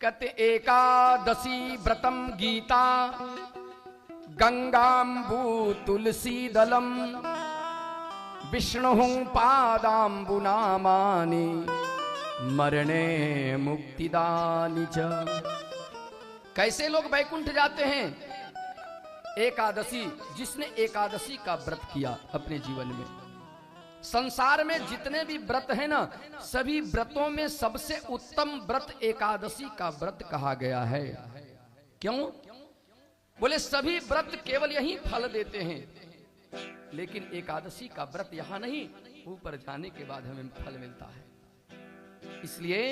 कहते एकादशी व्रतम गीता गंगाम्बू तुलसी दलम विष्णु पादाम्बुनामानि मरणे मुक्तिदानि च। कैसे लोग वैकुंठ जाते हैं? एकादशी, जिसने एकादशी का व्रत किया अपने जीवन में। संसार में जितने भी व्रत हैं ना, सभी व्रतों में सबसे उत्तम व्रत एकादशी का व्रत कहा गया है। क्यों? बोले सभी व्रत केवल यही फल देते हैं, लेकिन एकादशी का व्रत यहां नहीं, ऊपर जाने के बाद हमें फल मिलता है। इसलिए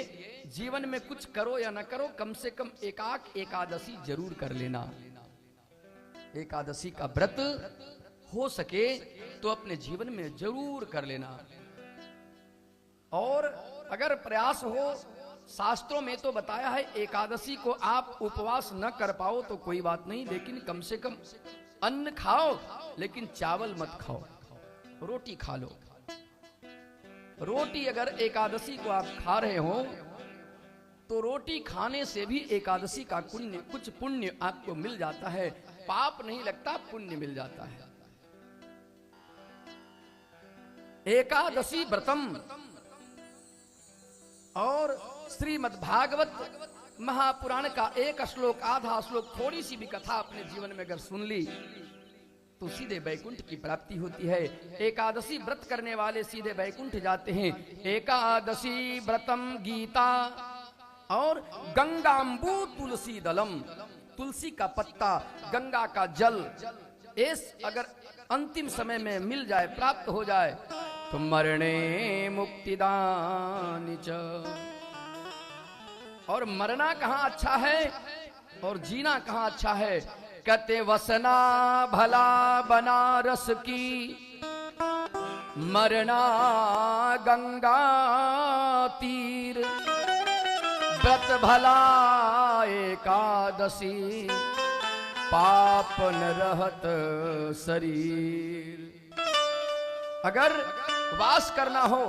जीवन में कुछ करो या न करो, कम से कम एकाक एकादशी जरूर कर लेना। एकादशी का व्रत हो सके तो अपने जीवन में जरूर कर लेना। और अगर प्रयास हो, शास्त्रों में तो बताया है एकादशी को आप उपवास न कर पाओ तो कोई बात नहीं, लेकिन कम से कम अन्न खाओ, लेकिन चावल मत खाओ, रोटी खा लो। रोटी अगर एकादशी को आप खा रहे हो तो रोटी खाने से भी एकादशी का कुछ पुण्य आपको मिल जाता है। पाप नहीं लगता, पुण्य मिल जाता है। एकादशी व्रतम। और श्रीमद् भागवत महापुराण का एक श्लोक, आधा श्लोक, थोड़ी सी भी कथा अपने जीवन में अगर सुन ली तो सीधे वैकुंठ की प्राप्ति होती है। एकादशी व्रत करने वाले सीधे वैकुंठ जाते हैं। एकादशी व्रतम गीता और गंगाम्बू तुलसी दलम, तुलसी का पत्ता, गंगा का जल, इस अगर अंतिम समय में मिल जाए, प्राप्त हो जाए तो मरणे मुक्तिदानि च। और मरना कहाँ अच्छा है और जीना कहाँ अच्छा है? कहते वसना भला बनारस की, मरना गंगा तीर, व्रत भला एकादशी, पाप न रहत शरीर। अगर वास करना हो,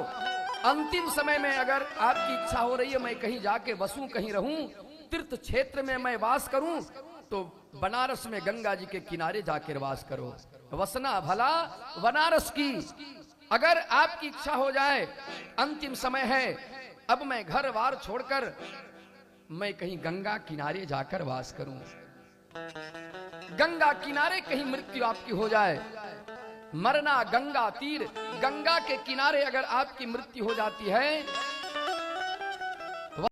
अंतिम समय में अगर आपकी इच्छा हो रही है मैं कहीं जाके बसूं, कहीं रहूं, तीर्थ क्षेत्र में मैं वास करूं, तो बनारस में गंगा जी के किनारे जाकर वास करो। वसना भला बनारस की। अगर आपकी इच्छा हो जाए, अंतिम समय है, अब मैं घर बार छोड़कर मैं कहीं गंगा किनारे जाकर वास करूं, गंगा किनारे कहीं मृत्यु आपकी हो जाए, मरना गंगा तीर, गंगा के किनारे अगर आपकी मृत्यु हो जाती है